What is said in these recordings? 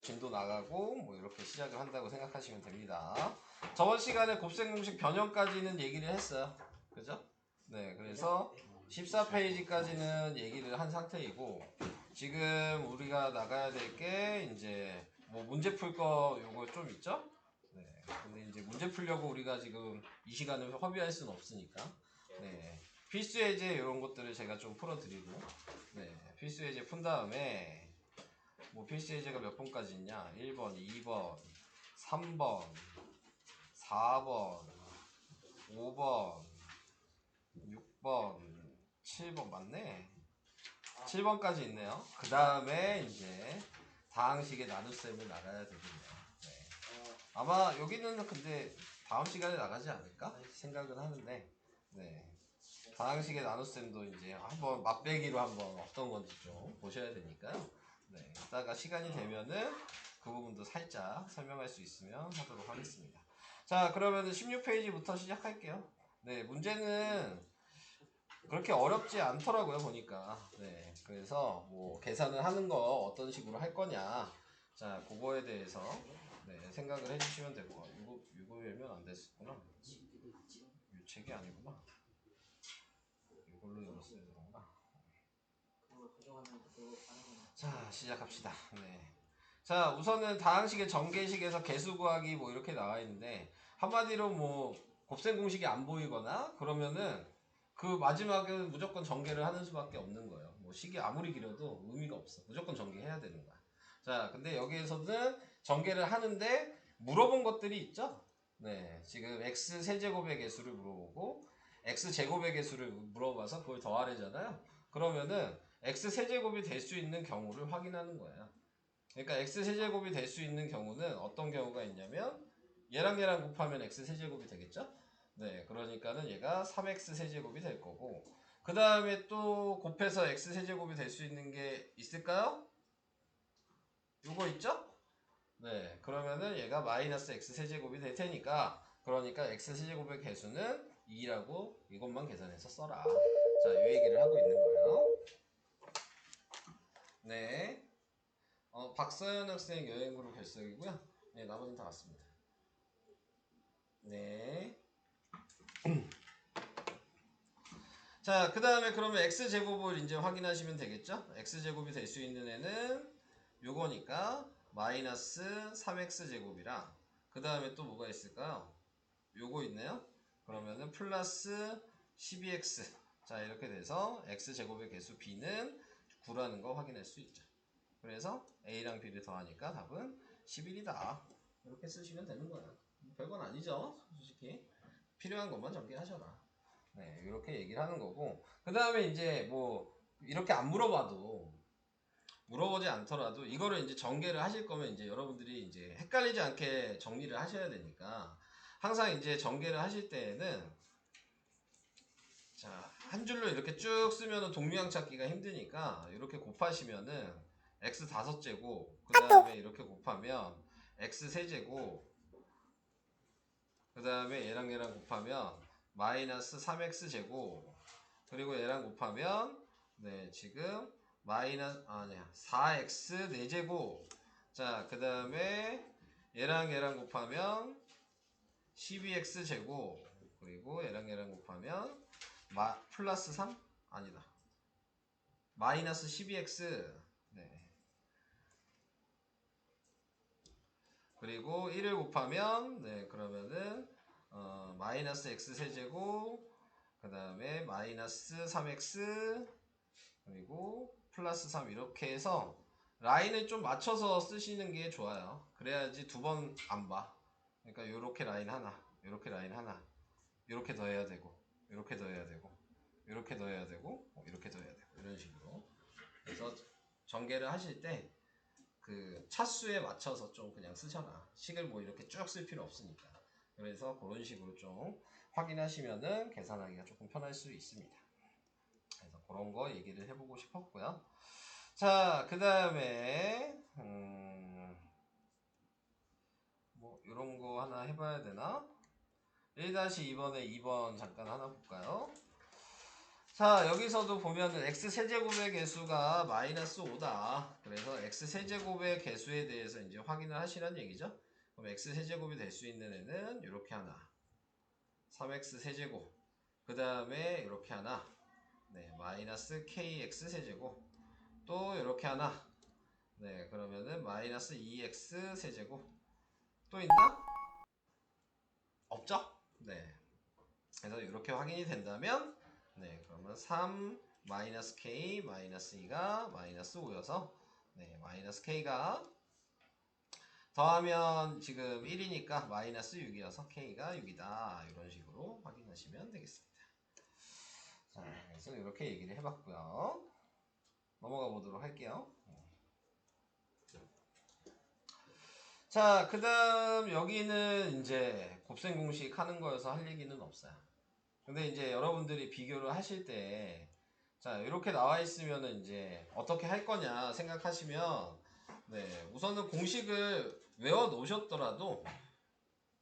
진도 나가고 뭐 이렇게 시작을 한다고 생각하시면 됩니다. 저번 시간에 곱셈 공식 변형까지는 얘기를 했어요. 그죠? 네, 그래서 14페이지까지는 얘기를 한 상태이고 지금 우리가 나가야 될 게 이제 뭐 문제 풀 거 요거 좀 있죠? 네, 근데 이제 문제 풀려고 우리가 지금 이 시간을 허비할 수는 없으니까 네, 필수 예제 이런 것들을 제가 좀 풀어드리고 네, 필수 예제 푼 다음에 뭐 필수 예제가 몇 번까지 있냐? 1번, 2번, 3번, 4번, 5번, 6번, 7번 맞네. 7번까지 있네요. 그 다음에 이제 다항식의 나눗셈을 나가야 되겠네요. 네. 아마 여기는 근데 다음 시간에 나가지 않을까 생각은 하는데 네. 다항식의 나눗셈도 이제 한번 맛배기로 한번 어떤 건지 좀 보셔야 되니까요. 네, 이따가 시간이 되면은 그 부분도 살짝 설명할 수 있으면 하도록 하겠습니다. 자, 그러면 16페이지부터 시작할게요. 네, 문제는 그렇게 어렵지 않더라고요, 보니까. 네, 그래서 뭐 계산을 하는 거 어떤 식으로 할 거냐. 자, 그거에 대해서 네, 생각을 해주시면 되고. 이거 열면 안 됐었구나. 유책이 아니구나. 이걸로 열었어야 되는구나. 자, 시작합시다. 네. 자, 우선은 다항식의 전개식에서 개수 구하기 뭐 이렇게 나와 있는데 한마디로 뭐 곱셈 공식이 안 보이거나 그러면은 그 마지막은 무조건 전개를 하는 수밖에 없는 거예요. 뭐 식이 아무리 길어도 의미가 없어. 무조건 전개해야 되는 거야. 자, 근데 여기에서는 전개를 하는데 물어본 것들이 있죠? 네, 지금 x 세제곱의 개수를 물어보고 x 제곱의 개수를 물어봐서 그걸 더하래잖아요. 그러면은 x 세제곱이 될 수 있는 경우를 확인하는 거예요. 그러니까 x 세제곱이 될 수 있는 경우는 어떤 경우가 있냐면 얘랑 곱하면 x 세제곱이 되겠죠? 네, 그러니까는 얘가 3x 세제곱이 될 거고 그 다음에 또 곱해서 x 세제곱이 될 수 있는 게 있을까요? 요거 있죠? 네, 그러면은 얘가 마이너스 x 세제곱이 될 테니까 그러니까 x 세제곱의 개수는 2라고 이것만 계산해서 써라. 자, 이 얘기를 하고 있는 거예요. 네. 박서연 학생 여행으로 결석이고요. 네, 나머지는 다 왔습니다. 네. 자, 그 다음에 그러면 x제곱을 이제 확인하시면 되겠죠? x제곱이 될 수 있는 애는 요거니까 마이너스 3x제곱이랑 그 다음에 또 뭐가 있을까요? 요거 있네요? 그러면은 플러스 12x. 자, 이렇게 돼서 x제곱의 개수 b는 9라는 거 확인할 수 있죠. 그래서 a랑 b를 더하니까 답은 11이다. 이렇게 쓰시면 되는 거예요. 별건 아니죠, 솔직히. 필요한 것만 전개하셔라. 네, 이렇게 얘기를 하는 거고. 그 다음에 이제 뭐 이렇게 안 물어봐도 물어보지 않더라도 이거를 이제 전개를 하실 거면 이제 여러분들이 이제 헷갈리지 않게 정리를 하셔야 되니까 항상 이제 전개를 하실 때에는 자, 한 줄로 이렇게 쭉 쓰면은 동류항 찾기가 힘드니까 이렇게 곱하시면은 x 5제곱 그 다음에 이렇게 곱하면 x 3제곱 그 다음에 얘랑 곱하면 마이너스 3x 제곱 그리고 얘랑 곱하면 네 지금 마이너스 아니야 4x 4제곱 자 그 다음에 얘랑 곱하면 12x 제곱 그리고 얘랑 곱하면 플러스 3? 아니다 마이너스 12x 네. 그리고 1을 곱하면 네 그러면은 마이너스 x 세제곱 그 다음에 마이너스 3x 그리고 플러스 3 이렇게 해서 라인을 좀 맞춰서 쓰시는 게 좋아요. 그래야지 두 번 안 봐. 그러니까 요렇게 라인 하나 요렇게 라인 하나 요렇게 더해야 되고 요렇게 더해야 되고 요렇게 더해야 되고 이렇게 더해야 되고 이런 식으로 그래서 전개를 하실 때 그 차수에 맞춰서 좀 그냥 쓰셔라. 식을 뭐 이렇게 쭉 쓸 필요 없으니까. 그래서 그런 식으로 좀 확인하시면은 계산하기가 조금 편할 수 있습니다. 그래서 그런 거 얘기를 해보고 싶었고요. 자, 그 다음에 뭐 이런 거 하나 해봐야 되나? 1-2번에 2번 잠깐 하나 볼까요? 자, 여기서도 보면은 x세제곱의 개수가 마이너스 5다. 그래서 x세제곱의 개수에 대해서 이제 확인을 하시란 얘기죠. 그럼 x세제곱이 될 수 있는 애는 이렇게 하나. 3x세제곱. 그 다음에 이렇게 하나. 네, 마이너스 kx세제곱. 또 이렇게 하나. 네, 그러면은 마이너스 2x세제곱. 또 있나? 없죠? 네. 그래서 이렇게 확인이 된다면 네, 그러면 3 마이너스 k 마이너스 2가 마이너스 5여서 네, 마이너스 k가 더하면 지금 1이니까 마이너스 6이어서 k가 6이다. 이런 식으로 확인하시면 되겠습니다. 자, 그래서 이렇게 얘기를 해봤고요. 넘어가 보도록 할게요. 자, 그 다음 여기는 이제 곱셈 공식 하는 거여서 할 얘기는 없어요. 근데 이제 여러분들이 비교를 하실 때, 자, 이렇게 나와 있으면은 이제 어떻게 할 거냐 생각하시면, 네, 우선은 공식을 외워 놓으셨더라도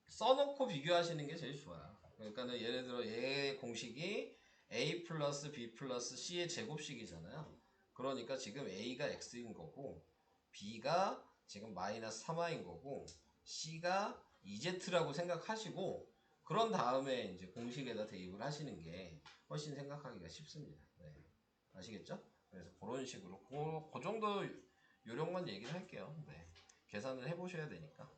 써놓고 비교하시는 게 제일 좋아요. 그러니까는 예를 들어 얘 공식이 a 플러스 b 플러스 c의 제곱식이잖아요. 그러니까 지금 a가 x인 거고, b가 지금 마이너스 3y인 거고, c가 2z라고 생각하시고, 그런 다음에 이제 공식에다 대입을 하시는 게 훨씬 생각하기가 쉽습니다. 네. 아시겠죠? 그래서 그런 식으로 그 정도 요령만 얘기를 할게요. 네. 계산을 해보셔야 되니까.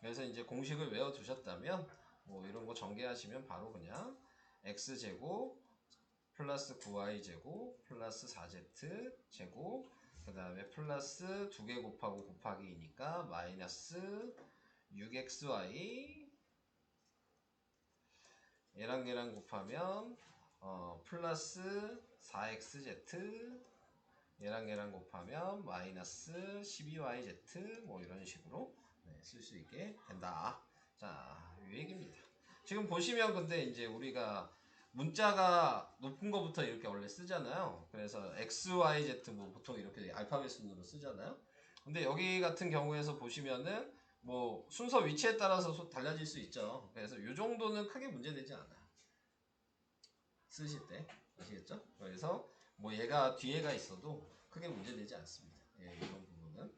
그래서 이제 공식을 외워두셨다면 뭐 이런 거 전개하시면 바로 그냥 x제곱 플러스 9y제곱 플러스 4z 제곱 그 다음에 플러스 2개 곱하고 곱하기 2니까 마이너스 6xy 얘랑 얘랑 곱하면 플러스 4xz 얘랑 얘랑 곱하면 마이너스 12yz 뭐 이런 식으로 네, 쓸 수 있게 된다. 자, 이 얘기입니다. 지금 보시면 근데 이제 우리가 문자가 높은 거부터 이렇게 원래 쓰잖아요. 그래서 x, y, z 뭐 보통 이렇게 알파벳 순으로 쓰잖아요. 근데 여기 같은 경우에서 보시면은 뭐 순서 위치에 따라서 달라질 수 있죠. 그래서 이 정도는 크게 문제되지 않아요. 쓰실 때 아시겠죠? 그래서 뭐 얘가 뒤에가 있어도 크게 문제되지 않습니다. 예, 이런 부분은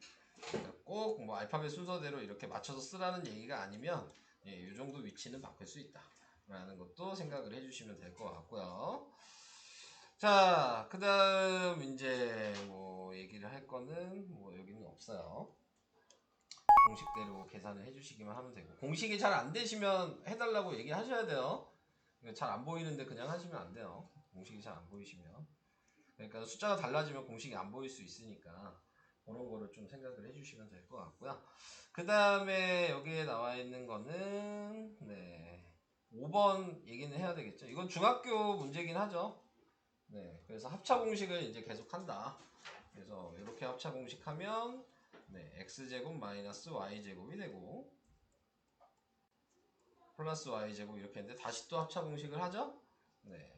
그러니까 꼭 뭐 알파벳 순서대로 이렇게 맞춰서 쓰라는 얘기가 아니면 예, 이 정도 위치는 바꿀 수 있다 라는 것도 생각을 해주시면 될 것 같고요. 자, 그 다음 이제 뭐 얘기를 할 거는 뭐 여기는 없어요. 공식대로 계산을 해주시기만 하면 되고, 공식이 잘 안 되시면 해달라고 얘기하셔야 돼요. 잘 안 보이는데 그냥 하시면 안 돼요. 공식이 잘 안 보이시면. 그러니까 숫자가 달라지면 공식이 안 보일 수 있으니까 그런 거를 좀 생각을 해주시면 될 것 같고요. 그 다음에 여기에 나와 있는 거는 네 5번 얘기는 해야 되겠죠. 이건 중학교 문제긴 하죠. 네, 그래서 합차 공식을 이제 계속 한다. 그래서 이렇게 합차 공식하면 네, x제곱 마이너스 y제곱이 되고 플러스 y제곱 이렇게 했는데 다시 또 합차 공식을 하죠. 네.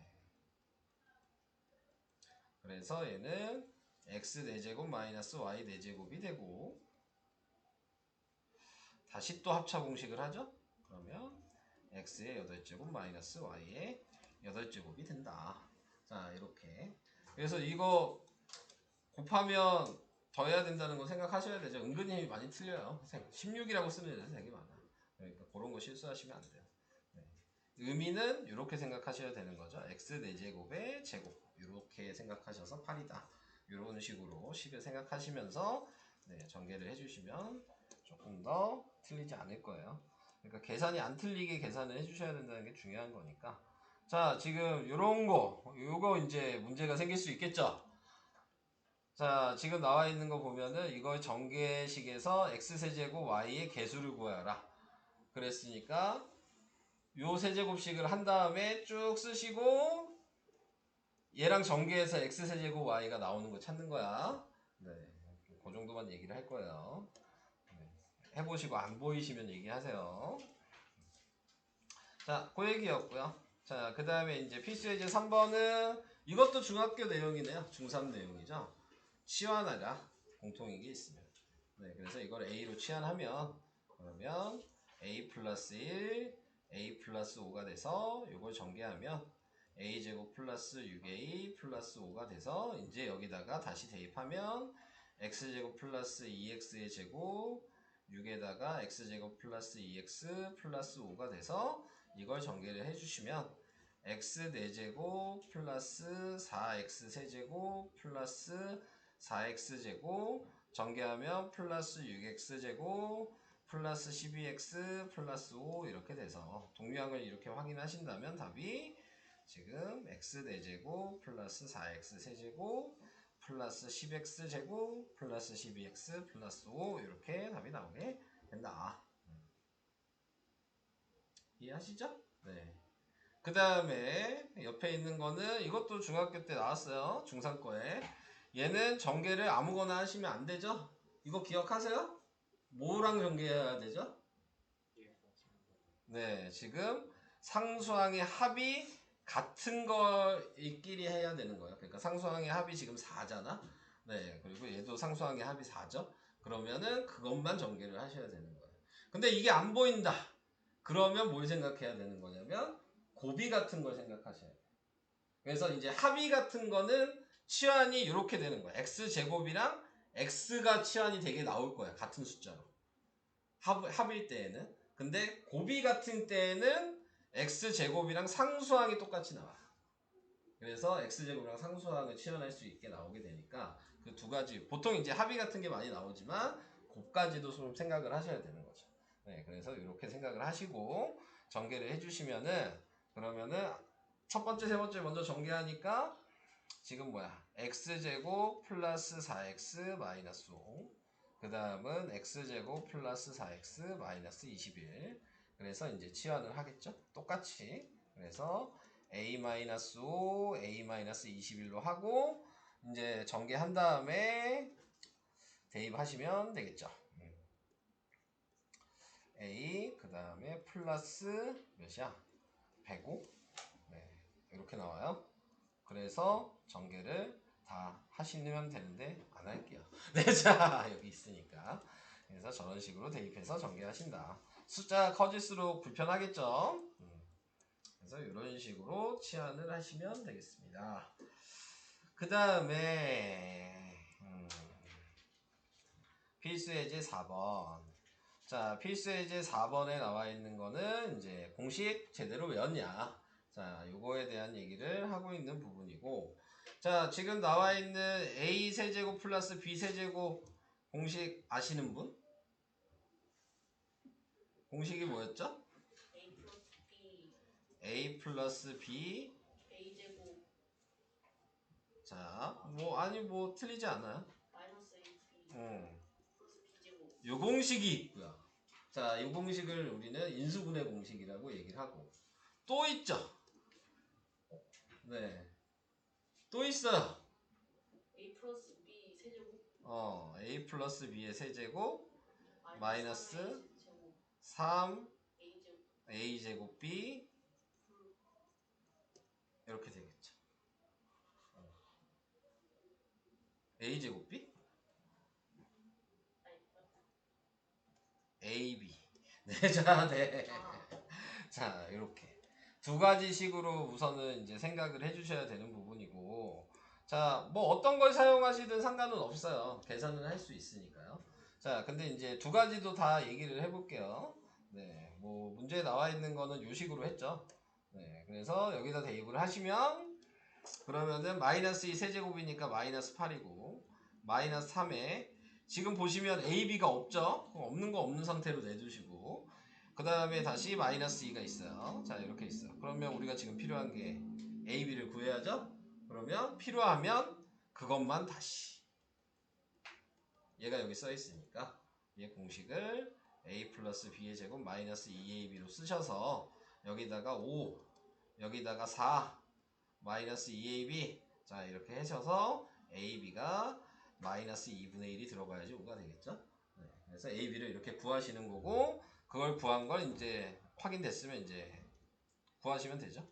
그래서 얘는 x 4제곱 마이너스 y 4제곱이 되고 다시 또 합차 공식을 하죠. 그러면 x의 8제곱 마이너스 y의 8제곱이 된다. 자, 이렇게. 그래서 이거 곱하면 더해야 된다는 거 생각하셔야 되죠. 은근히 많이 틀려요. 16이라고 쓰는 애들 되게 많아요. 그러니까 그런 거 실수하시면 안 돼요. 네. 의미는 이렇게 생각하셔야 되는 거죠. x 4제곱의 제곱 이렇게 생각하셔서 8이다. 이런 식으로 식을 생각하시면서 네, 전개를 해주시면 조금 더 틀리지 않을 거예요. 그러니까 계산이 안 틀리게 계산을 해주셔야 된다는 게 중요한 거니까. 자, 지금 요런 거, 요거 이제 문제가 생길 수 있겠죠? 자, 지금 나와 있는 거 보면은 이걸 전개식에서 x세제곱 y의 개수를 구하라. 그랬으니까 요 세제곱식을 한 다음에 쭉 쓰시고 얘랑 전개해서 x세제곱 y가 나오는 거 찾는 거야. 네, 그 정도만 얘기를 할 거예요. 네, 해보시고 안 보이시면 얘기하세요. 자, 그 얘기였고요. 자, 그 다음에 이제 필수예제 3번은 이것도 중학교 내용이네요. 중3 내용이죠. 치환하라. 공통인 게 있으면. 네, 그래서 이걸 A로 치환하면 그러면 A 플러스 1, A 플러스 5가 돼서 이걸 전개하면 a제곱 플러스 6a 플러스 5가 돼서 이제 여기다가 다시 대입하면 x제곱 플러스 2x의 제곱 6에다가 x제곱 플러스 2x 플러스 5가 돼서 이걸 전개를 해주시면 x 4제곱 플러스 4x 세제곱 플러스 4x제곱 전개하면 플러스 6x제곱 플러스 12x 플러스 5 이렇게 돼서 동류항을 이렇게 확인하신다면 답이 지금 x 4제곱 플러스 4x 세제곱 플러스 10x제곱 플러스 12x 플러스 5 이렇게 답이 나오게 된다. 이해하시죠? 네. 그 다음에 옆에 있는 거는 이것도 중학교 때 나왔어요. 중3 거에. 얘는 전개를 아무거나 하시면 안 되죠? 이거 기억하세요? 뭐랑 전개해야 되죠? 네, 지금 상수항의 합이 같은 거끼리 해야 되는 거예요. 그러니까 상수항의 합이 지금 4잖아. 네, 그리고 얘도 상수항의 합이 4죠. 그러면은 그것만 전개를 하셔야 되는 거예요. 근데 이게 안 보인다. 그러면 뭘 생각해야 되는 거냐면 곱이 같은 걸 생각하셔야 돼요. 그래서 이제 합이 같은 거는 치환이 이렇게 되는 거야. x제곱이랑 x가 치환이 되게 나올 거야. 같은 숫자로. 합일 때에는. 근데 곱이 같은 때에는 x제곱이랑 상수항이 똑같이 나와요. 그래서 x제곱이랑 상수항을 치환할 수 있게 나오게 되니까 그 두 가지. 보통 이제 합이 같은 게 많이 나오지만 곱까지도 좀 생각을 하셔야 되는 거죠. 네, 그래서 이렇게 생각을 하시고 전개를 해주시면은 그러면은 첫 번째, 세 번째 먼저 전개하니까 지금 뭐야? x제곱 플러스 4x 마이너스 5. 그 다음은 x제곱 플러스 4x 마이너스 21. 그래서 이제 치환을 하겠죠? 똑같이. 그래서 a-5, a-21로 하고 이제 전개한 다음에 대입하시면 되겠죠? a 그 다음에 플러스 몇이야? 105? 네, 이렇게 나와요. 그래서 전개를 다 하시면 되는데 안 할게요. 네, 자 여기 있으니까. 그래서 저런 식으로 대입해서 전개하신다. 숫자 커질수록 불편하겠죠? 그래서 이런 식으로 치환을 하시면 되겠습니다. 그 다음에 필수예제 4번. 자, 필수예제 4번에 나와 있는 거는 이제 공식 제대로 외웠냐. 자, 요거에 대한 얘기를 하고 있는 부분이고. 자, 지금 나와 있는 a 세제곱 플러스 b 세제곱 공식 아시는 분? 공식이 뭐였죠? a 플러스 b a제곱 자, 뭐 아니 뭐 틀리지 않아요. 마이너스 ab 플러스 b제곱 요 공식이 있고요. 자, 이 공식을 우리는 인수분해 공식이라고 얘기를 하고 또 있죠. 네, 또 있어요. a 플러스 b 세제곱 a 플러스 b의 세제곱 마이너스 3a제곱 3 a제곱 a제곱 b 이렇게 되겠죠. a제곱 b? ab. 네, 자, 네. 자, 이렇게 두 가지 식으로 우선은 이제 생각을 해주셔야 되는 부분이고, 자, 뭐 어떤 걸 사용하시든 상관은 없어요. 계산을 할 수 있으니까요. 자, 근데 이제 두 가지도 다 얘기를 해볼게요. 네, 뭐 문제에 나와 있는 거는 요 식으로 했죠. 네, 그래서 여기다 대입을 하시면 그러면은 마이너스 2 세제곱이니까 마이너스 8이고 마이너스 3에 지금 보시면 AB가 없죠? 없는 거 없는 상태로 내두시고 그 다음에 다시 마이너스 2가 있어요. 자, 이렇게 있어요. 그러면 우리가 지금 필요한 게 AB를 구해야죠? 그러면 필요하면 그것만 다시 얘가 여기 써 있으니까 얘 공식을 A 플러스 B의 제곱 마이너스 2AB로 쓰셔서 여기다가 5 여기다가 4 마이너스 2AB 자 이렇게 하셔서 AB가 마이너스 2분의 1이 들어가야지 5가 되겠죠? 네, 그래서 AB를 이렇게 구하시는 거고 그걸 구한 걸 이제 확인됐으면 이제 구하시면 되죠.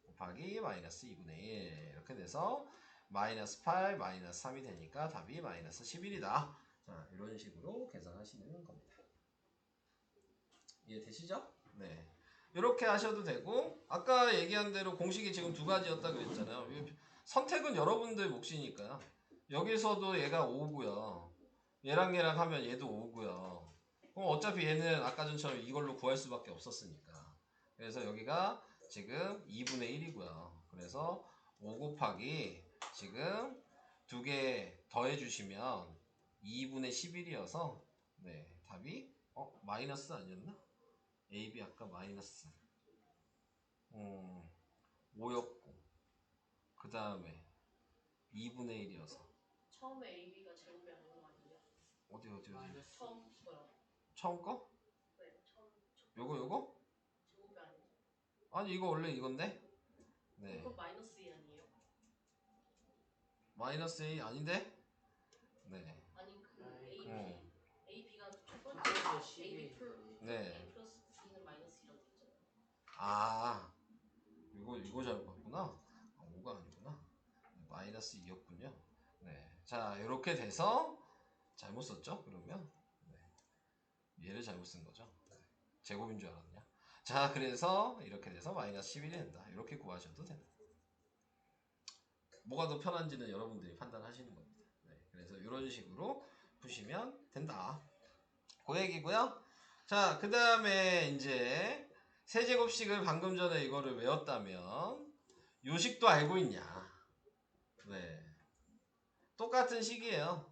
곱하기 마이너스 2분의 1 이렇게 돼서 마이너스 8 마이너스 3이 되니까 답이 마이너스 11이다. 자 이런 식으로 계산하시는 겁니다. 이해되시죠? 네. 이렇게 하셔도 되고 아까 얘기한 대로 공식이 지금 두 가지였다 그랬잖아요. 선택은 여러분들 몫이니까요. 여기서도 얘가 5고요. 얘랑 얘랑 하면 얘도 5고요. 그럼 어차피 얘는 아까 전처럼 이걸로 구할 수밖에 없었으니까. 그래서 여기가 지금 2분의 1이고요. 그래서 5 곱하기 지금 두 개 더해 주시면 2분의 11이어서 네, 답이 마이너스 아니었나? AB 아까 마이너스 5였고 그 다음에 2분의 1이어서 처음에 AB가 제곱이 아닌 거 아니에요? 어디 마이너스 처음 거요. 처음 거? 네, 처음 요거? 제곱이 아니죠. 아니 이거 원래 이건데? 네 그럼 마이너스 2 아니에요? 마이너스 A 아닌데? 네 아니 그 아니, AB가 첫 번째 마이너스 12. AB 네. A 플러스 B는 마이너스 1이라고 했잖아요. 아 이거 잘못 봤구나. 5가 아니구나. 마이너스 2였군요. 네. 자 이렇게 돼서 잘못 썼죠? 그러면 네. 얘를 잘못 쓴 거죠. 네. 제곱인 줄 알았냐? 자 그래서 이렇게 돼서 마이너스 11이 된다. 이렇게 구하셔도 된다. 뭐가 더 편한지는 여러분들이 판단하시는 겁니다. 네. 그래서 이런 식으로 푸시면 된다. 그 얘기고요. 자, 그 다음에 이제 세제곱식을 방금 전에 이거를 외웠다면 요식도 알고 있냐? 네. 똑같은 식이에요.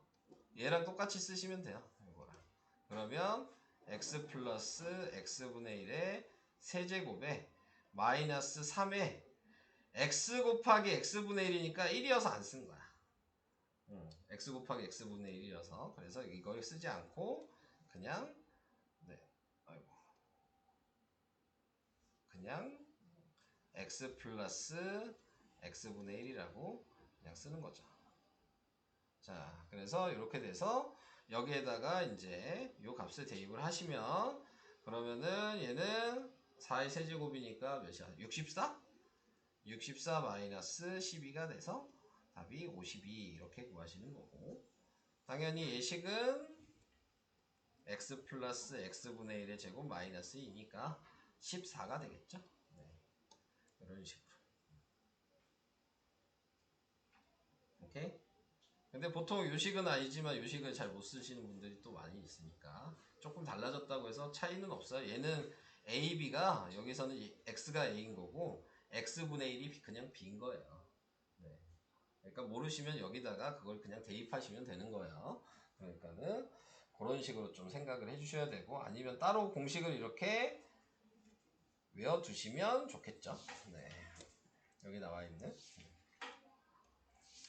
얘랑 똑같이 쓰시면 돼요. 이거랑. 그러면 x 플러스 x분의 1의 세제곱에 마이너스 3에 x 곱하기 x분의 1이니까 1이어서 안 쓴 거야. x 곱하기 x분의 1이어서 그래서 이걸 쓰지 않고 그냥 그냥 x 플러스 x분의 1이라고 그냥 쓰는 거죠. 자, 그래서 이렇게 돼서 여기에다가 이제 요 값을 대입을 하시면 그러면은 얘는 4의 세제곱이니까 몇이야? 64? 64 마이너스 12가 돼서 답이 52 이렇게 구하시는 거고 당연히 예식은 x 플러스 x분의 1의 제곱 마이너스 2니까 14가 되겠죠. 네. 이런 식으로. 오케이? 근데 보통 요식은 아니지만 요식을 잘 못 쓰시는 분들이 또 많이 있으니까 조금 달라졌다고 해서 차이는 없어요. 얘는 A, B가 여기서는 X가 A인 거고 X분의 1이 그냥 B인 거예요. 네. 그러니까 모르시면 여기다가 그걸 그냥 대입하시면 되는 거예요. 그러니까는 그런 식으로 좀 생각을 해주셔야 되고 아니면 따로 공식을 이렇게 외워두시면 좋겠죠. 네. 여기 나와 있는.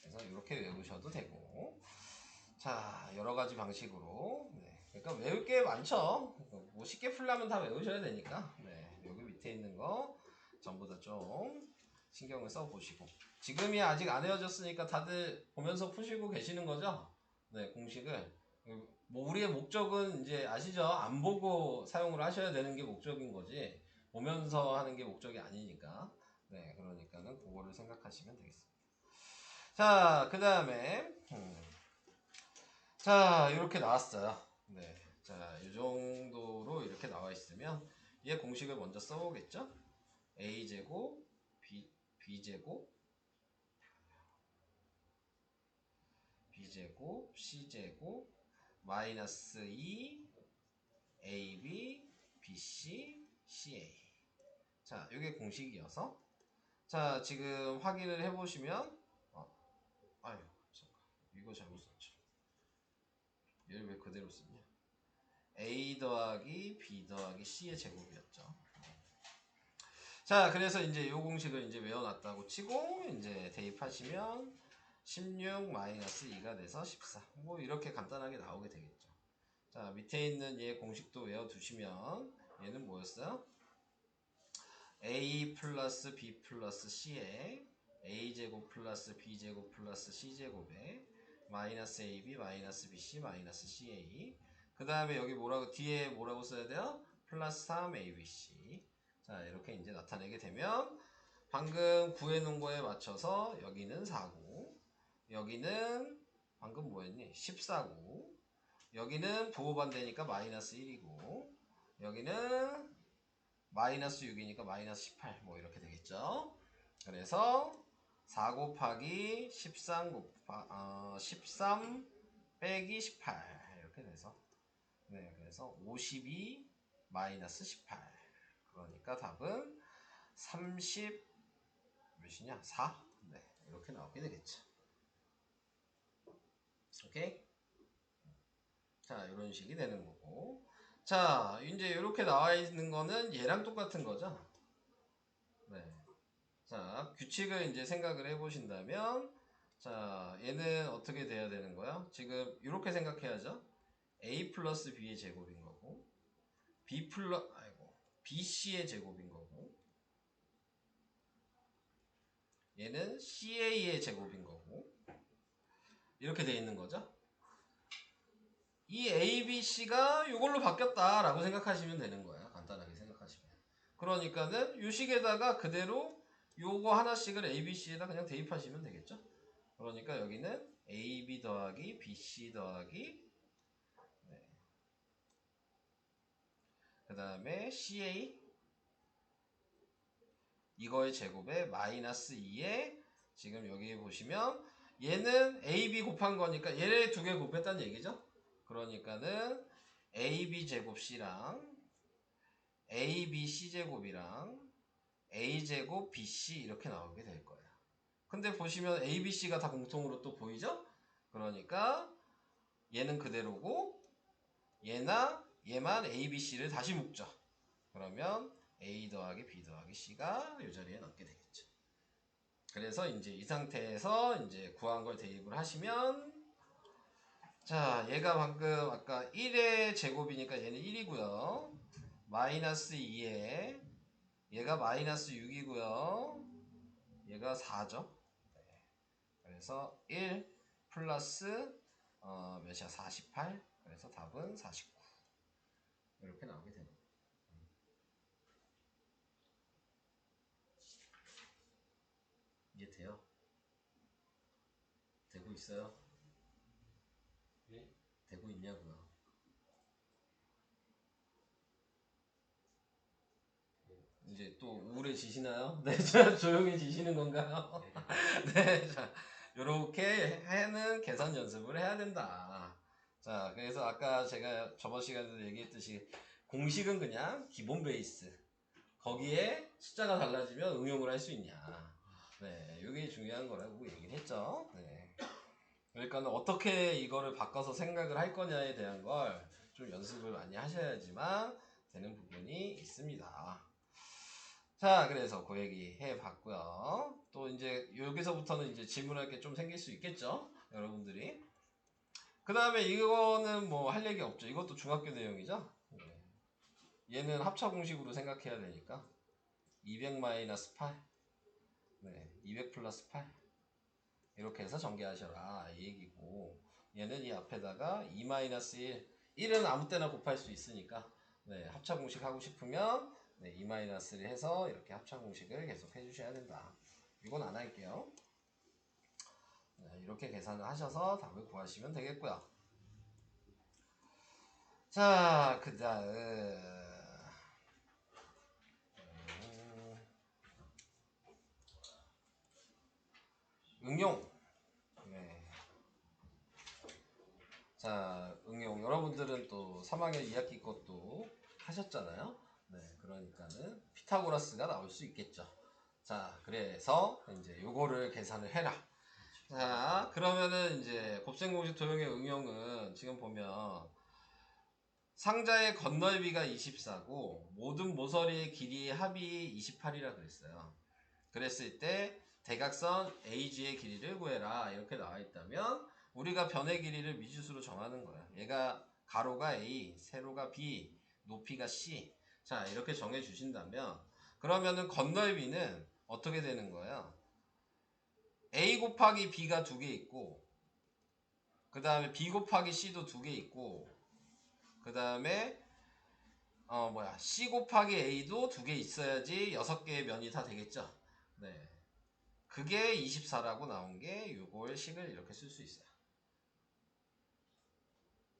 그래서 이렇게 외우셔도 되고. 자, 여러 가지 방식으로. 네. 그러니까 외울 게 많죠. 뭐 쉽게 풀려면 다 외우셔야 되니까. 네. 여기 밑에 있는 거 전부 다 좀 신경을 써 보시고. 지금이 아직 안 외워졌으니까 다들 보면서 푸시고 계시는 거죠? 네, 공식을. 뭐 우리의 목적은 이제 아시죠? 안 보고 사용을 하셔야 되는 게 목적인 거지. 보면서 하는 게 목적이 아니니까. 네, 그러니까는 그거를 생각하시면 되겠습니다. 자, 그 다음에 자, 이렇게 나왔어요. 네. 자, 이 정도로 이렇게 나와 있으면 얘 공식을 먼저 써보겠죠? a제곱, b제곱, b제곱, c제곱, 마이너스 2, ab, bc, ca. 자, 이게 공식이어서 자, 지금 확인을 해보시면 아유, 잠깐. 이거 잘못 썼죠. 얘를 왜 그대로 썼냐? a 더하기 b 더하기 c의 제곱이었죠. 자, 그래서 이제 이 공식을 이제 외워놨다고 치고 이제 대입하시면 16 마이너스 2가 돼서 14. 뭐 이렇게 간단하게 나오게 되겠죠. 자, 밑에 있는 얘 공식도 외워두시면 얘는 뭐였어요? a 플러스 b 플러스 c에 a제곱 플러스 b제곱 플러스 c제곱에 마이너스 ab 마이너스 bc 마이너스 ca 그 다음에 여기 뭐라고 뒤에 뭐라고 써야 돼요? 플러스 3 abc. 자, 이렇게 이제 나타내게 되면 방금 구해놓은 거에 맞춰서 여기는 4고 여기는 방금 뭐였니? 14고 여기는 부호반대니까 마이너스 1이고 여기는 마이너스 6이니까 마이너스 18 뭐 이렇게 되겠죠. 그래서 4 곱하기 13 빼기 18 이렇게 돼서 네, 그래서 52 마이너스 18 그러니까 답은 30 몇이냐? 4? 네, 이렇게 나오게 되겠죠. 오케이? 자, 이런 식이 되는 거고. 자, 이제 이렇게 나와 있는 거는 얘랑 똑같은 거죠. 네. 자, 규칙을 이제 생각을 해보신다면, 자, 얘는 어떻게 돼야 되는 거야? 지금 이렇게 생각해야죠. A 플러스 B의 제곱인 거고, BC의 제곱인 거고, 얘는 CA의 제곱인 거고, 이렇게 돼 있는 거죠. 이 A, B, C가 이걸로 바뀌었다라고 생각하시면 되는 거야. 간단하게 생각하시면. 그러니까는 이 식에다가 그대로 요거 하나씩을 A, B, C에다 그냥 대입하시면 되겠죠. 그러니까 여기는 A, B 더하기 B, C 더하기 네. 그 다음에 CA 이거의 제곱에 마이너스 2에 지금 여기 보시면 얘는 A, B 곱한 거니까 얘를 두 개 곱했다는 얘기죠. 그러니까는 AB 제곱 C랑 ABC 제곱이랑 A제곱 BC 이렇게 나오게 될 거예요. 근데 보시면 ABC가 다 공통으로 또 보이죠? 그러니까 얘는 그대로고 얘만 ABC를 다시 묶죠. 그러면 A 더하기 B 더하기 C가 이 자리에 넣게 되겠죠. 그래서 이제 이 상태에서 이제 구한 걸 대입을 하시면 자, 얘가 방금 아까 1의 제곱이니까 얘는 1이고요. 마이너스 2에 얘가 마이너스 6이고요. 얘가 4죠. 네. 그래서 1 플러스 몇이야? 48. 그래서 답은 49. 이렇게 나오게 되는 거예요. 이해 돼요? 되고 있어요? 네? 되고 있냐고요? 이제 또 우울해지시나요? 네, 조용해지시는 건가요? 네, 자, 요렇게 하는 계산 연습을 해야 된다. 자, 그래서 아까 제가 저번 시간에도 얘기했듯이 공식은 그냥 기본 베이스. 거기에 숫자가 달라지면 응용을 할 수 있냐. 네, 이게 중요한 거라고 얘기를 했죠. 네. 그러니까 어떻게 이거를 바꿔서 생각을 할 거냐에 대한 걸 좀 연습을 많이 하셔야지만 되는 부분이 있습니다. 자, 그래서 그 얘기 해봤고요. 또 이제 여기서부터는 이제 질문할 게 좀 생길 수 있겠죠, 여러분들이. 그 다음에 이거는 뭐 할 얘기 없죠. 이것도 중학교 내용이죠. 네. 얘는 합차 공식으로 생각해야 되니까 200 마이너스 8, 네, 200 플러스 8 이렇게 해서 전개하셔라 이 얘기고 얘는 이 앞에다가 2 마이너스 1, 1은 아무 때나 곱할 수 있으니까 네, 합차 공식 하고 싶으면 네, 2 마이너스를 해서 이렇게 합차 공식을 계속 해주셔야 된다. 이건 안 할게요. 네, 이렇게 계산을 하셔서 답을 구하시면 되겠고요. 자, 그 다음 응용. 네. 자, 응용. 여러분들은 또 3학년 2학기 것도 하셨잖아요. 네, 그러니까는 피타고라스가 나올 수 있겠죠. 자, 그래서 이제 요거를 계산을 해라. 자, 그러면은 이제 곱셈공식 도형의 응용은 지금 보면 상자의 건널비가 24고 모든 모서리의 길이의 합이 28이라 그랬어요. 그랬을 때 대각선 AG의 길이를 구해라 이렇게 나와 있다면 우리가 변의 길이를 미지수로 정하는 거야. 얘가 가로가 A, 세로가 B, 높이가 C. 자, 이렇게 정해 주신다면 그러면은 건널비는 어떻게 되는 거예요? A 곱하기 B가 두 개 있고 그 다음에 B 곱하기 C도 두 개 있고 그 다음에 C 곱하기 A도 두 개 있어야지 6개의 면이 다 되겠죠. 네. 그게 24라고 나온 게 요걸 식을 이렇게 쓸 수 있어요.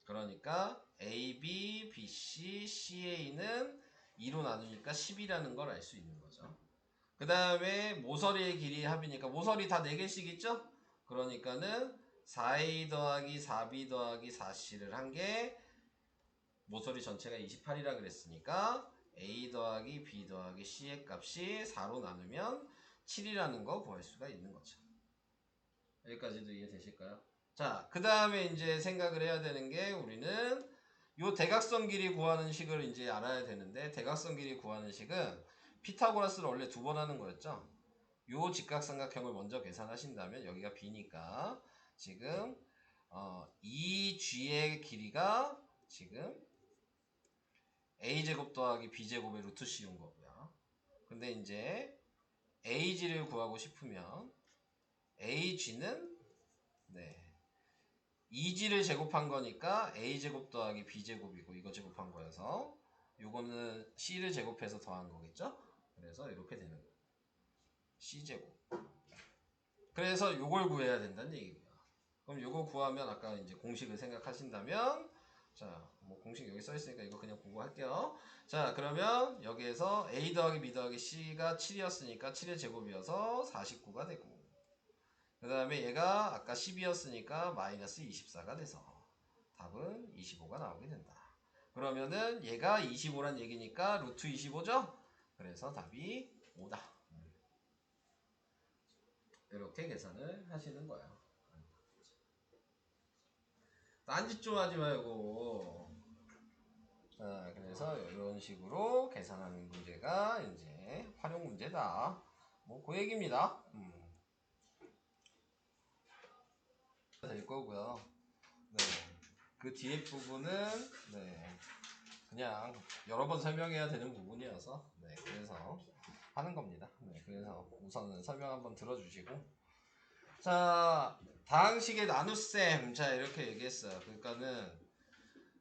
그러니까 A, B, B, C, CA는 2로 나누니까 10이라는 걸 알 수 있는 거죠. 그 다음에 모서리의 길이 합이니까 모서리 다 4개씩 있죠? 그러니까는 4a 더하기 4b 더하기 4c를 한 게 모서리 전체가 28이라 그랬으니까 a 더하기 b 더하기 c의 값이 4로 나누면 7이라는 거 구할 수가 있는 거죠. 여기까지도 이해되실까요? 자, 그 다음에 이제 생각을 해야 되는 게 우리는 요 대각선 길이 구하는 식을 이제 알아야 되는데 대각선 길이 구하는 식은 피타고라스를 원래 2번 하는 거였죠. 요 직각삼각형을 먼저 계산하신다면 여기가 b니까 지금 이 g의 길이가 지금 a제곱 더하기 b제곱의 루트 씌운 거고요. 근데 이제 ag를 구하고 싶으면 ag는 네 2g를 제곱한 거니까 a제곱 더하기 b제곱이고 이거 제곱한 거여서 요거는 c를 제곱해서 더한 거겠죠? 그래서 이렇게 되는 거예요. c제곱. 그래서 요걸 구해야 된다는 얘기고요. 그럼 요거 구하면 아까 이제 공식을 생각하신다면 자, 뭐 공식 여기 써 있으니까 이거 그냥 보고 할게요. 자, 그러면 여기에서 a 더하기 b 더하기 c가 7이었으니까 7의 제곱이어서 49가 되고 그 다음에 얘가 아까 10이었으니까 마이너스 24가 돼서 답은 25가 나오게 된다. 그러면은 얘가 25란 얘기니까 루트 25죠? 그래서 답이 5다. 이렇게 계산을 하시는 거예요. 딴짓 좀 하지 말고. 자, 그래서 이런 식으로 계산하는 문제가 이제 활용 문제다. 뭐 그 얘기입니다. 될 거고요. 네. 그 뒤에 부분은 네. 그냥 여러 번 설명해야 되는 부분이어서 네. 그래서 하는 겁니다. 네. 그래서 우선은 설명 한번 들어주시고 자, 다항식의 나눗셈 자 이렇게 얘기했어요. 그러니까는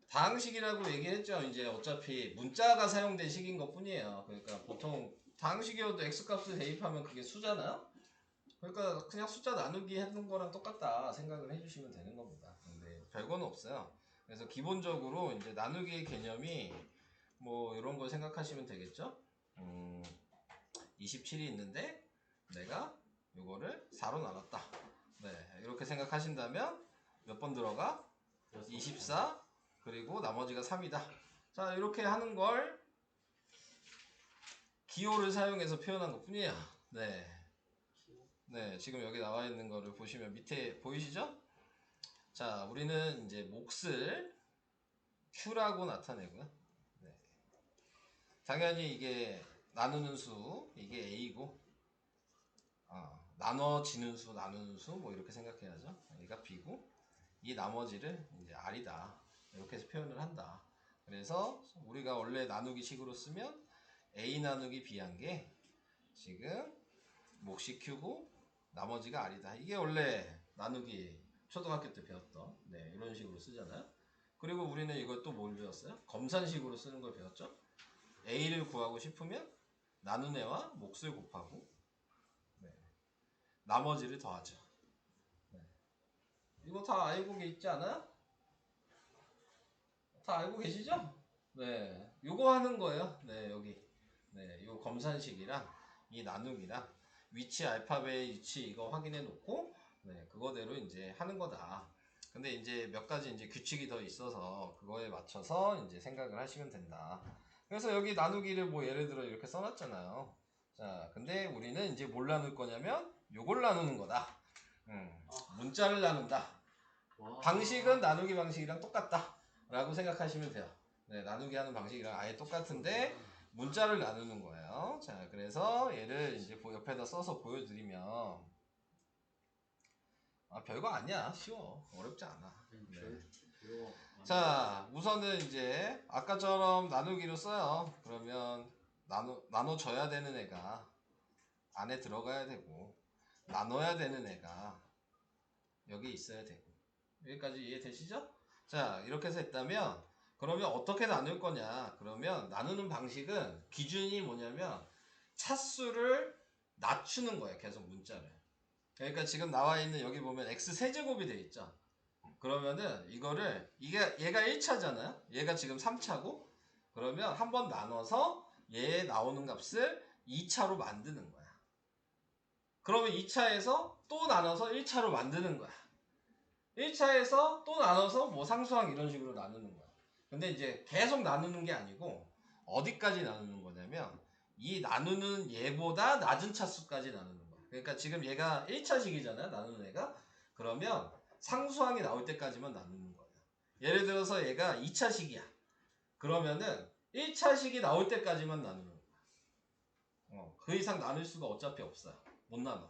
다항식이라고 얘기했죠. 이제 어차피 문자가 사용된 식인 것 뿐이에요. 그러니까 보통 다항식이어도 x값을 대입하면 그게 수잖아요. 그러니까 그냥 숫자 나누기 했는 거랑 똑같다 생각을 해주시면 되는 겁니다. 근데 별거는 없어요. 그래서 기본적으로 이제 나누기의 개념이 뭐 이런 걸 생각하시면 되겠죠. 27이 있는데 내가 요거를 4로 나눴다. 네, 이렇게 생각하신다면 몇 번 들어가? 24 그리고 나머지가 3이다. 자, 이렇게 하는 걸 기호를 사용해서 표현한 것 뿐이에요. 네. 네, 지금 여기 나와 있는 거를 보시면 밑에 보이시죠? 자, 우리는 이제 몫을 Q라고 나타내고요. 네. 당연히 이게 나누는 수, 이게 A고, 나눠지는 수, 나누는 수, 뭐 이렇게 생각해야죠. 얘가 B고, 이 나머지를 이제 R이다. 이렇게 해서 표현을 한다. 그래서 우리가 원래 나누기 식으로 쓰면 A 나누기 B 한 게 지금 몫이 Q고, 나머지가 R이다. 이게 원래 나누기 초등학교 때 배웠던 네, 이런 식으로 쓰잖아요. 그리고 우리는 이걸 또 뭘 배웠어요? 검산식으로 쓰는 걸 배웠죠. A를 구하고 싶으면 나눈 애와 몫을 곱하고 네, 나머지를 더하죠. 네. 이거 다 알고 있지 않아요? 다 알고 계시죠? 네, 요거 하는 거예요. 네, 여기 네, 요 검산식이랑 이 나누기랑 위치 알파벳 위치 이거 확인해 놓고 네, 그거대로 이제 하는 거다. 근데 이제 몇 가지 이제 규칙이 더 있어서 그거에 맞춰서 이제 생각을 하시면 된다. 그래서 여기 나누기를 뭐 예를 들어 이렇게 써놨잖아요. 자, 근데 우리는 이제 뭘 나눌 거냐면 요걸 나누는 거다. 문자를 나눈다. 방식은 나누기 방식이랑 똑같다. 라고 생각하시면 돼요. 네, 나누기 하는 방식이랑 아예 똑같은데 문자를 나누는 거예요. 자, 그래서 얘를 이제 옆에다 써서 보여드리면 별거 아니야. 쉬워. 어렵지 않아. 네. 자, 우선은 이제 아까처럼 나누기로 써요. 그러면 나눠줘야 되는 애가 안에 들어가야 되고 나눠야 되는 애가 여기 있어야 되고 여기까지 이해되시죠? 자, 이렇게 해서 했다면 그러면 어떻게 나눌 거냐? 그러면 나누는 방식은 기준이 뭐냐면 차수를 낮추는 거예요. 계속 문자를. 그러니까 지금 나와 있는 여기 보면 x 세제곱이 돼 있죠. 그러면은 이거를 얘가 1차잖아요. 얘가 지금 3차고 그러면 한번 나눠서 얘에 나오는 값을 2차로 만드는 거야. 그러면 2차에서 또 나눠서 1차로 만드는 거야. 1차에서 또 나눠서 뭐 상수항 이런 식으로 나누는 거야. 근데 이제 계속 나누는 게 아니고 어디까지 나누는 거냐면 이 나누는 얘보다 낮은 차수까지 나누는 거야. 그러니까 지금 얘가 1차식이잖아요. 나누는 애가. 그러면 상수항이 나올 때까지만 나누는 거예요. 예를 들어서 얘가 2차식이야. 그러면은 1차식이 나올 때까지만 나누는 거야. 그 이상 나눌 수가 어차피 없어요. 못 나눠.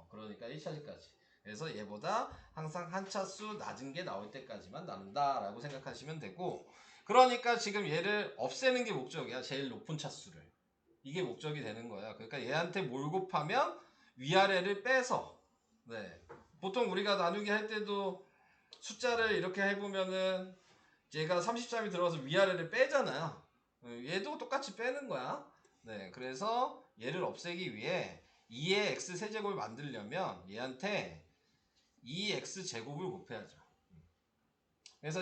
그러니까 1차식까지. 그래서 얘보다 항상 한 차수 낮은 게 나올 때까지만 나눈다라고 생각하시면 되고, 그러니까 지금 얘를 없애는 게 목적이야. 제일 높은 차수를. 이게 목적이 되는 거야. 그러니까 얘한테 뭘 곱하면 위아래를 빼서, 네. 보통 우리가 나누기 할 때도 숫자를 이렇게 해보면은 얘가 30점이 들어가서 위아래를 빼잖아요. 얘도 똑같이 빼는 거야. 네. 그래서 얘를 없애기 위해 2의 x 세제곱을 만들려면 얘한테 2x 제곱을 곱해야죠. 그래서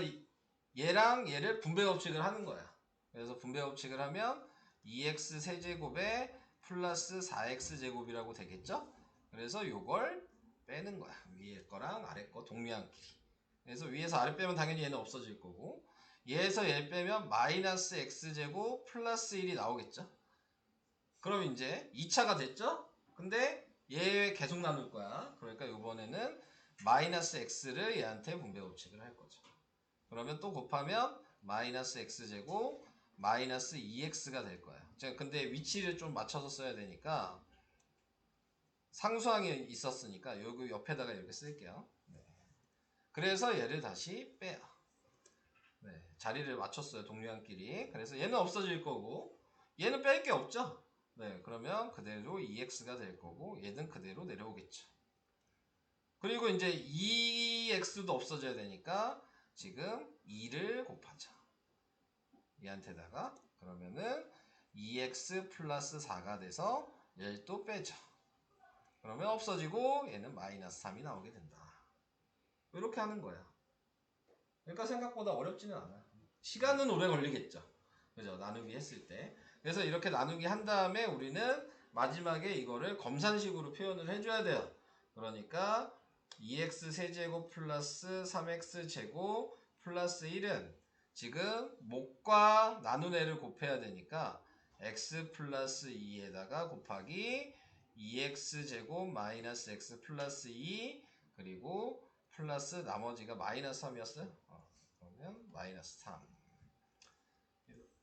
얘랑 얘를 분배 법칙을 하는 거야. 그래서 분배 법칙을 하면 2x 세제곱에 플러스 4x 제곱이라고 되겠죠? 그래서 요걸 빼는 거야. 위에 거랑 아래 거 동류한끼리. 그래서 위에서 아래 빼면 당연히 얘는 없어질 거고, 얘에서 얘 빼면 마이너스 x제곱 플러스 1이 나오겠죠? 그럼 이제 2차가 됐죠? 근데 얘 계속 나눌 거야. 그러니까 이번에는 마이너스 x를 얘한테 분배 법칙을 할 거죠. 그러면 또 곱하면 마이너스 x제곱 마이너스 2x가 될 거예요. 제가 근데 위치를 좀 맞춰서 써야 되니까 상수항이 있었으니까 여기 옆에다가 이렇게 쓸게요. 네. 그래서 얘를 다시 빼요. 네. 자리를 맞췄어요. 동류한끼리. 그래서 얘는 없어질 거고 얘는 뺄 게 없죠. 네. 그러면 그대로 2x가 될 거고 얘는 그대로 내려오겠죠. 그리고 이제 2x도 없어져야 되니까 지금 2를 곱하죠. 얘한테다가. 그러면은 2x 플러스 4가 돼서 얘를 또 빼죠. 그러면 없어지고 얘는 마이너스 3이 나오게 된다. 이렇게 하는 거야. 그러니까 생각보다 어렵지는 않아요. 시간은 오래 걸리겠죠. 그죠? 나누기 했을 때. 그래서 이렇게 나누기 한 다음에 우리는 마지막에 이거를 검산식으로 표현을 해줘야 돼요. 그러니까 2x 세제곱 플러스 3x 제곱 플러스 1은 지금 목과 나눈 애를 곱해야 되니까 x 플러스 2에다가 곱하기 2x 제곱 마이너스 x 플러스 2 그리고 플러스 나머지가 마이너스 3이었어요? 그러면 마이너스 3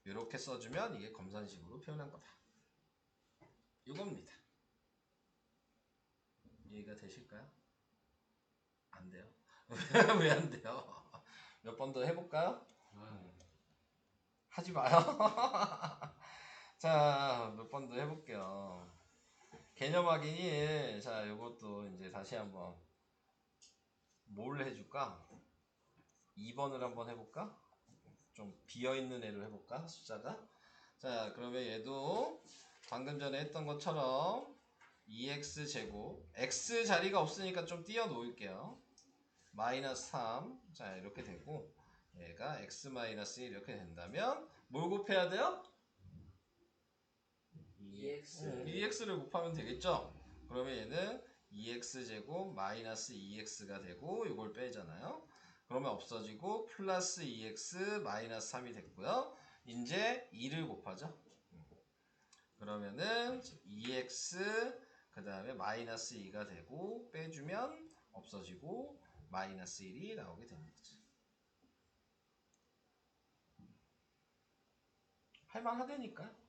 이렇게 써주면 이게 검산식으로 표현한 거다. 이겁니다. 이해가 되실까요? 안 돼요? 왜 안 돼요? 몇 번 더 해볼까요? 하지 마요. 자, 몇 번 더 해볼게요. 개념 확인이, 자, 요것도 이제 다시 한번 뭘 해줄까? 2번을 한번 해볼까? 좀 비어있는 애로 해볼까? 숫자가. 자, 그러면 얘도 방금 전에 했던 것처럼 2x 제곱, x 자리가 없으니까 좀 띄워 놓을게요. 마이너스 3, 자 이렇게 되고 얘가 x 마이너스 1 이렇게 된다면 뭘 곱해야 돼요? 2x를 곱하면 되겠죠? 그러면 얘는 2x 제곱 마이너스 2x가 되고 이걸 빼잖아요. 그러면 없어지고 플러스 2x 마이너스 3이 됐고요. 이제 2를 곱하죠. 그러면은 2x 그 다음에 마이너스 2가 되고 빼주면 없어지고 마이너스 1이 나오게 되는 거죠. 할만하다니까.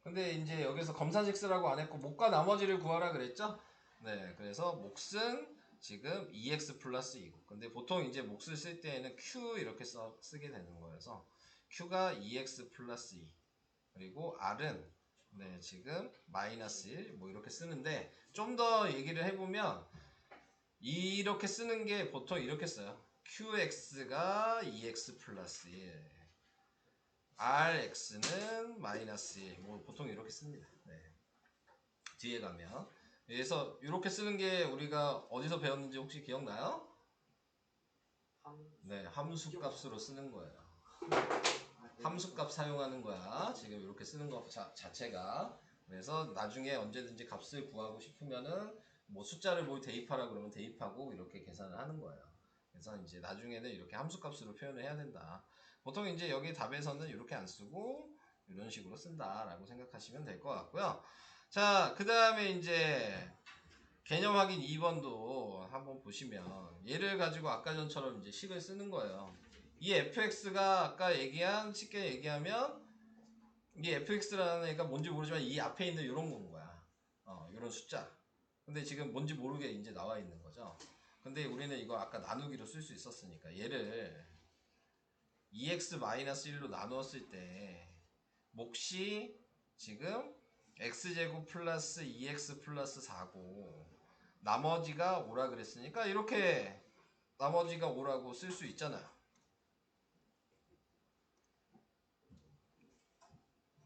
근데 이제 여기서 검산식 쓰라고 안 했고 목과 나머지를 구하라 그랬죠? 네, 그래서 몫은 지금 2x 플러스 2고 근데 보통 이제 몫을 쓸 때에는 q 이렇게 쓰게 되는 거여서 q가 2x 플러스 2 그리고 r은 네, 지금 마이너스 1 뭐 이렇게 쓰는데 좀 더 얘기를 해보면 이렇게 쓰는 게 보통 이렇게 써요. qx가 2x 플러스 1 rx는 마이너스 1 뭐 보통 이렇게 씁니다. 네. 뒤에 가면 그래서 이렇게 쓰는 게 우리가 어디서 배웠는지 혹시 기억나요? 네, 함수 값으로 쓰는 거예요. 함수값 사용하는 거야. 지금 이렇게 쓰는 거 자체가. 그래서 나중에 언제든지 값을 구하고 싶으면은 뭐 숫자를 뭘 대입하라 그러면 대입하고 이렇게 계산을 하는 거예요. 그래서 이제 나중에는 이렇게 함수값으로 표현을 해야 된다. 보통 이제 여기 답에서는 이렇게 안 쓰고 이런 식으로 쓴다라고 생각하시면 될 것 같고요. 자, 그 다음에 이제 개념 확인 2번도 한번 보시면 얘를 가지고 아까 전처럼 이제 식을 쓰는 거예요. 이 fx가 아까 얘기한 쉽게 얘기하면 이 fx라는 애가 뭔지 모르지만 이 앞에 있는 이런 건 거야. 이런 숫자. 근데 지금 뭔지 모르게 이제 나와 있는 거죠. 근데 우리는 이거 아까 나누기로 쓸 수 있었으니까 얘를 2x-1로 나누었을 때 몫이 지금 x제곱 플러스 2x 플러스 4고 나머지가 5라 그랬으니까 이렇게 나머지가 5라고 쓸 수 있잖아요.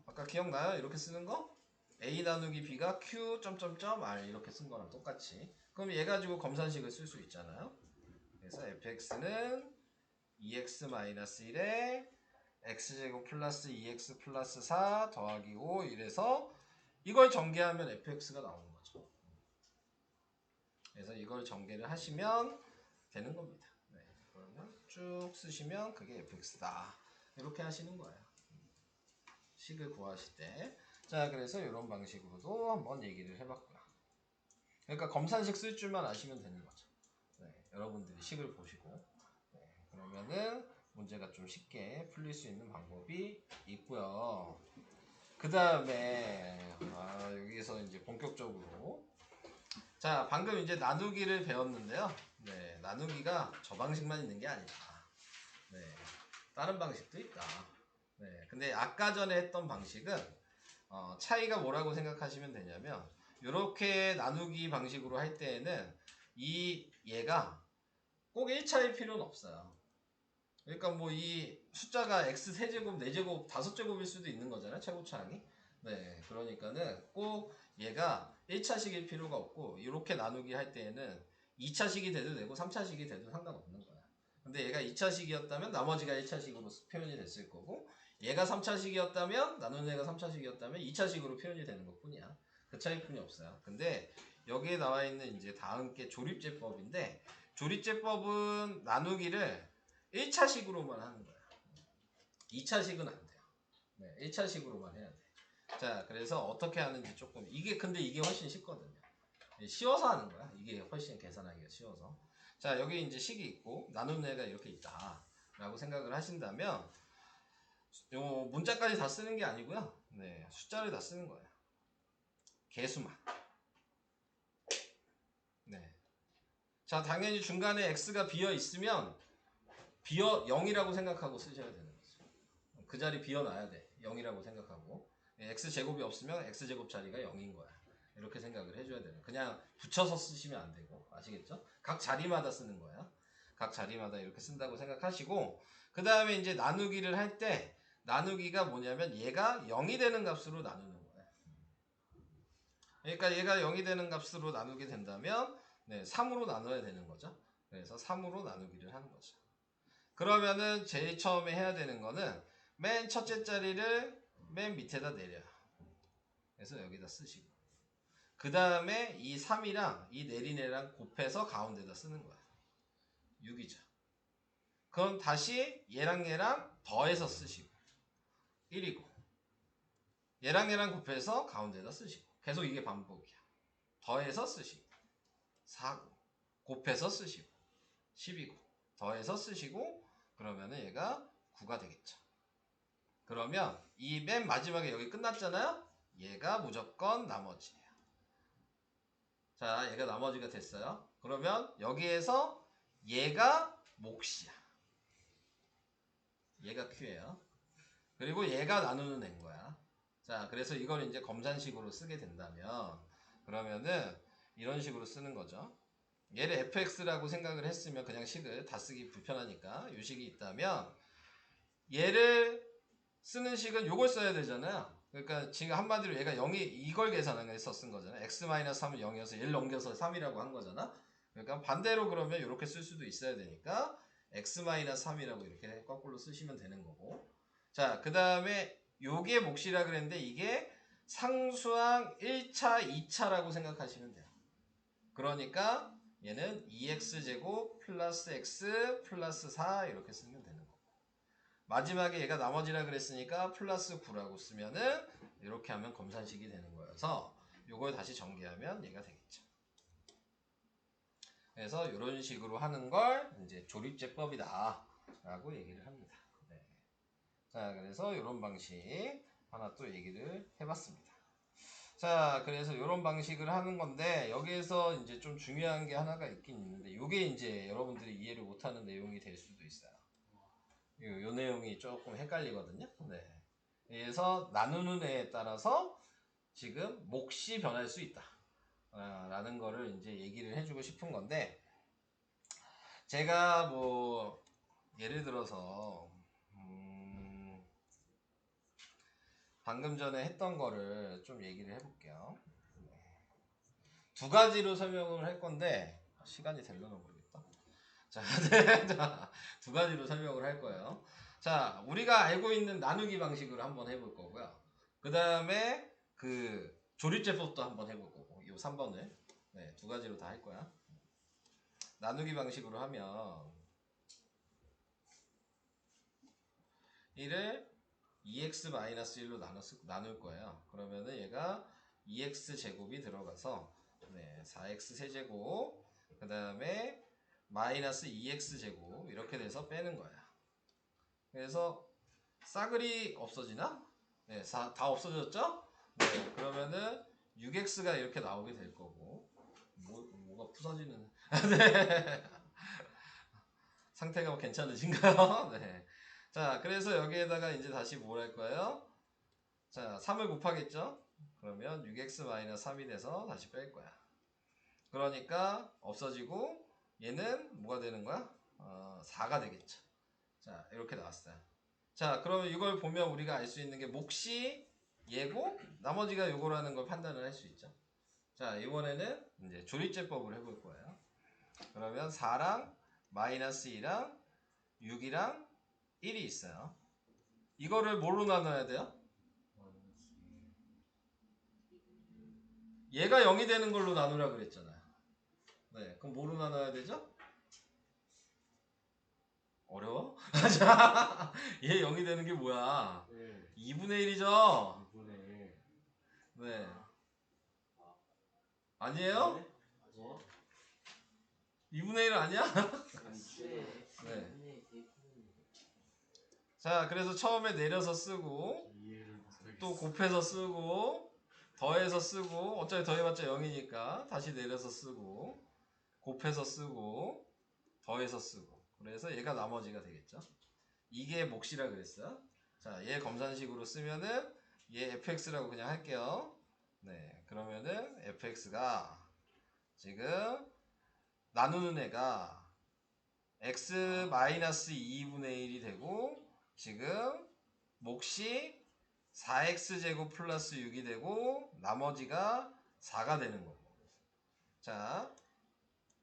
아까 기억나요? 이렇게 쓰는 거? a 나누기 b가 q 점점점 r 이렇게 쓴 거랑 똑같이. 그럼 얘 가지고 검산식을 쓸 수 있잖아요. 그래서 fx는 2x-1에 x제곱 플러스 2x 플러스 4 더하기 5 이래서 이걸 전개하면 fx가 나오는 거죠. 그래서 이걸 전개를 하시면 되는 겁니다. 네, 그러면 쭉 쓰시면 그게 fx다. 이렇게 하시는 거예요. 식을 구하실 때. 자, 그래서 이런 방식으로도 한번 얘기를 해봤고요. 그러니까 검산식 쓸 줄만 아시면 되는 거죠. 네, 여러분들이 식을 보시고 네, 그러면은 문제가 좀 쉽게 풀릴 수 있는 방법이 있고요. 그 다음에 여기서 이제 본격적으로 자, 방금 이제 나누기를 배웠는데요. 네, 나누기가 저 방식만 있는 게 아니다. 네, 다른 방식도 있다. 네, 근데 아까 전에 했던 방식은 차이가 뭐라고 생각하시면 되냐면 이렇게 나누기 방식으로 할 때에는 얘가 꼭 1차일 필요는 없어요. 그러니까 뭐 이 숫자가 x 세제곱, 4제곱, 5제곱일 수도 있는 거잖아요. 최고차항이. 네, 그러니까는 꼭 얘가 1차식일 필요가 없고 이렇게 나누기 할 때에는 2차식이 돼도 되고 3차식이 돼도 상관없는 거야. 근데 얘가 2차식이었다면 나머지가 1차식으로 표현이 됐을 거고 얘가 3차식이었다면 나누는 애가 3차식이었다면 2차식으로 표현이 되는 것 뿐이야. 그 차이뿐이 없어요. 근데 여기에 나와 있는 이제 다음 게 조립제법인데 조립제법은 나누기를 1차식으로만 하는 거야. 2차식은 안 돼요. 네, 1차식으로만 해야 돼. 자, 그래서 어떻게 하는지 조금 근데 이게 훨씬 쉽거든요. 쉬워서 하는 거야. 이게 훨씬 계산하기가 쉬워서. 자, 여기 이제 식이 있고 나누는 애가 이렇게 있다 라고 생각을 하신다면 요 문자까지 다 쓰는 게 아니고요. 네, 숫자를 다 쓰는 거예요. 개수만. 네. 자, 당연히 중간에 x가 비어 있으면 0이라고 생각하고 쓰셔야 되는 거죠. 그 자리 비워놔야 돼. 0이라고 생각하고. x제곱이 없으면 x제곱 자리가 0인 거야. 이렇게 생각을 해줘야 되는. 그냥 붙여서 쓰시면 안 되고. 아시겠죠? 각 자리마다 쓰는 거야. 각 자리마다 이렇게 쓴다고 생각하시고 그 다음에 이제 나누기를 할 때 나누기가 뭐냐면 얘가 0이 되는 값으로 나누는 거야. 그러니까 얘가 0이 되는 값으로 나누게 된다면 3으로 나눠야 되는 거죠. 그래서 3으로 나누기를 하는 거죠. 그러면은 제일 처음에 해야 되는 거는 맨 첫째 자리를 맨 밑에다 내려요. 그래서 여기다 쓰시고 그 다음에 이 3이랑 이 내린 애랑 곱해서 가운데다 쓰는 거야. 6이죠. 그럼 다시 얘랑 얘랑 더해서 쓰시고 1이고 얘랑 얘랑 곱해서 가운데다 쓰시고 계속 이게 반복이야. 더해서 쓰시고 4고 곱해서 쓰시고 10이고 더해서 쓰시고 그러면은 얘가 9가 되겠죠. 그러면 이 맨 마지막에 여기 끝났잖아요. 얘가 무조건 나머지예요. 자, 얘가 나머지가 됐어요. 그러면 여기에서 얘가 몫이야. 얘가 Q예요. 그리고 얘가 나누는 애인 거야. 자, 그래서 이걸 이제 검산식으로 쓰게 된다면 그러면은 이런 식으로 쓰는 거죠. 얘를 fx라고 생각을 했으면 그냥 식을 다 쓰기 불편하니까 이 식이 있다면 얘를 쓰는 식은 요걸 써야 되잖아요. 그러니까 지금 한마디로 얘가 0이 이걸 계산해서 쓴 거잖아요. x-3은 0이어서 얘를 넘겨서 3이라고 한 거잖아. 그러니까 반대로 그러면 이렇게 쓸 수도 있어야 되니까 x-3이라고 이렇게 거꾸로 쓰시면 되는 거고 자, 그 다음에 요게 몫이라 그랬는데 이게 상수항 1차, 2차라고 생각하시면 돼요. 그러니까 얘는 2x제곱 플러스 x 플러스 4 이렇게 쓰면 되는 거고, 마지막에 얘가 나머지라 그랬으니까 플러스 9라고 쓰면은 이렇게 하면 검산식이 되는 거여서 요걸 다시 전개하면 얘가 되겠죠. 그래서 이런 식으로 하는 걸 이제 조립제법이다 라고 얘기를 합니다. 네. 자, 그래서 이런 방식 하나 또 얘기를 해봤습니다. 자, 그래서 이런 방식을 하는 건데, 여기에서 이제 좀 중요한 게 하나가 있긴 있는데, 요게 이제 여러분들이 이해를 못하는 내용이 될 수도 있어요. 요 내용이 조금 헷갈리거든요. 네. 그래서 나누는 애에 따라서 지금 몫이 변할 수 있다 라는 거를 이제 얘기를 해주고 싶은 건데, 제가 뭐 예를 들어서 방금 전에 했던 거를 좀 얘기를 해볼게요. 두 가지로 설명을 할 건데 시간이 될려나 모르겠다. 자, 두 가지로 설명을 할 거예요. 자, 우리가 알고 있는 나누기 방식으로 한번 해볼 거고요. 그 다음에 그 조립제법도 한번 해볼 거고, 이 3번을 네, 두 가지로 다 할 거야. 나누기 방식으로 하면 1을 2x-1로 나눌 거예요. 그러면은 얘가 2x 제곱이 들어가서 네, 4x 세제곱, 그 다음에 마이너스 2x 제곱 이렇게 돼서 빼는 거야. 그래서 싸그리 없어지나? 네, 다 없어졌죠? 네, 그러면은 6x가 이렇게 나오게 될 거고, 뭐가 부서지는 네. 상태가 괜찮으신가요? 네. 자, 그래서 여기에다가 이제 다시 뭘 할 거예요? 자, 3을 곱하겠죠? 그러면 6x-3이 돼서 다시 뺄 거야. 그러니까 없어지고 얘는 뭐가 되는 거야? 4가 되겠죠. 자, 이렇게 나왔어요. 자, 그러면 이걸 보면 우리가 알 수 있는 게 몫이 얘고 나머지가 요거라는 걸 판단을 할 수 있죠. 자, 이번에는 이제 조립제법을 해볼 거예요. 그러면 4랑 마이너스 2랑 6이랑 1이 있어요. 이거를 뭘로 나눠야 돼요? 얘가 0이 되는 걸로 나누라 그랬잖아요. 네, 그럼 뭐로 나눠야 되죠? 어려워? 자, 얘 0이 되는 게 뭐야? 네. 2분의 1이죠? 2분의 1. 네. 아니에요? 뭐? 2분의 1 아니야? 네. 자, 그래서 처음에 내려서 쓰고, 또 곱해서 쓰고, 더해서 쓰고, 어차피 더해봤자 0이니까 다시 내려서 쓰고, 곱해서 쓰고, 더해서 쓰고. 그래서 얘가 나머지가 되겠죠. 이게 몫이라 그랬어요. 자, 얘 검산식으로 쓰면은 얘 fx라고 그냥 할게요. 네, 그러면은 fx가 지금 나누는 애가 x-2분의 1이 되고, 지금 몫이 4x제곱 플러스 6이 되고 나머지가 4가 되는 거고. 자,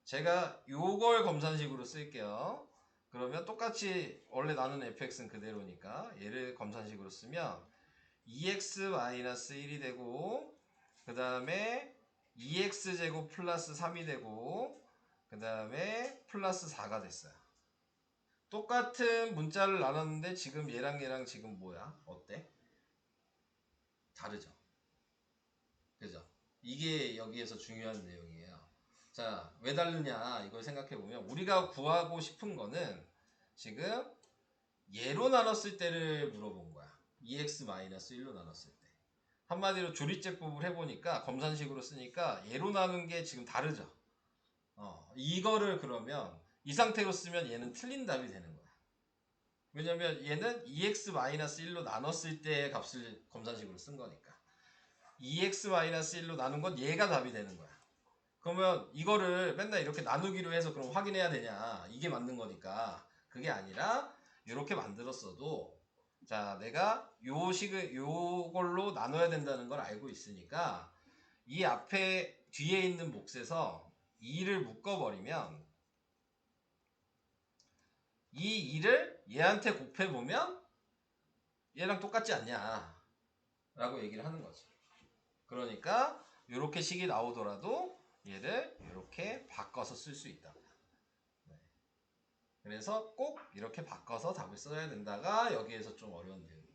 제가 요걸 검산식으로 쓸게요. 그러면 똑같이 원래 나누는 fx는 그대로니까 얘를 검산식으로 쓰면 2x-1이 되고, 그 다음에 2x제곱 플러스 3이 되고, 그 다음에 플러스 4가 됐어요. 똑같은 문자를 나눴는데 지금 얘랑 지금 뭐야? 어때? 다르죠? 그죠? 이게 여기에서 중요한 내용이에요. 자, 왜 다르냐 이걸 생각해보면 우리가 구하고 싶은 거는 지금 얘로 나눴을 때를 물어본 거야. 2x-1로 나눴을 때. 한마디로 조립제법을 해보니까 검산식으로 쓰니까 얘로 나눈 게 지금 다르죠? 이거를 그러면 이 상태로 쓰면 얘는 틀린 답이 되는 거야. 왜냐면 얘는 2x-1로 나눴을 때의 값을 검산식으로 쓴 거니까. 2x-1로 나눈 건 얘가 답이 되는 거야. 그러면 이거를 맨날 이렇게 나누기로 해서 그럼 확인해야 되냐? 이게 맞는 거니까. 그게 아니라 이렇게 만들었어도, 자, 내가 요걸로 나눠야 된다는 걸 알고 있으니까 이 앞에 뒤에 있는 몫에서 2를 묶어버리면 이 2를 얘한테 곱해보면 얘랑 똑같지 않냐 라고 얘기를 하는 거지. 그러니까 이렇게 식이 나오더라도 얘를 이렇게 바꿔서 쓸 수 있다. 네. 그래서 꼭 이렇게 바꿔서 답을 써야 된다가 여기에서 좀 어려운 내용이에요.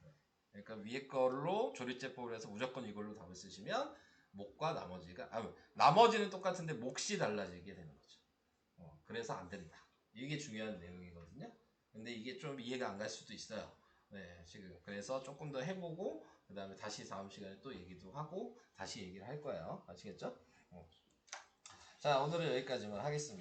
네. 그러니까 위에 걸로 조리제법을 해서 무조건 이걸로 답을 쓰시면 목과 나머지가 나머지는 똑같은데 몫이 달라지게 되는 거죠. 그래서 안 된다. 이게 중요한 내용이거든요. 근데 이게 좀 이해가 안 갈 수도 있어요. 네, 지금 그래서 조금 더 해보고 그 다음에 다시 다음 시간에 또 얘기도 하고 다시 얘기를 할 거예요. 아시겠죠? 자, 오늘은 여기까지만 하겠습니다.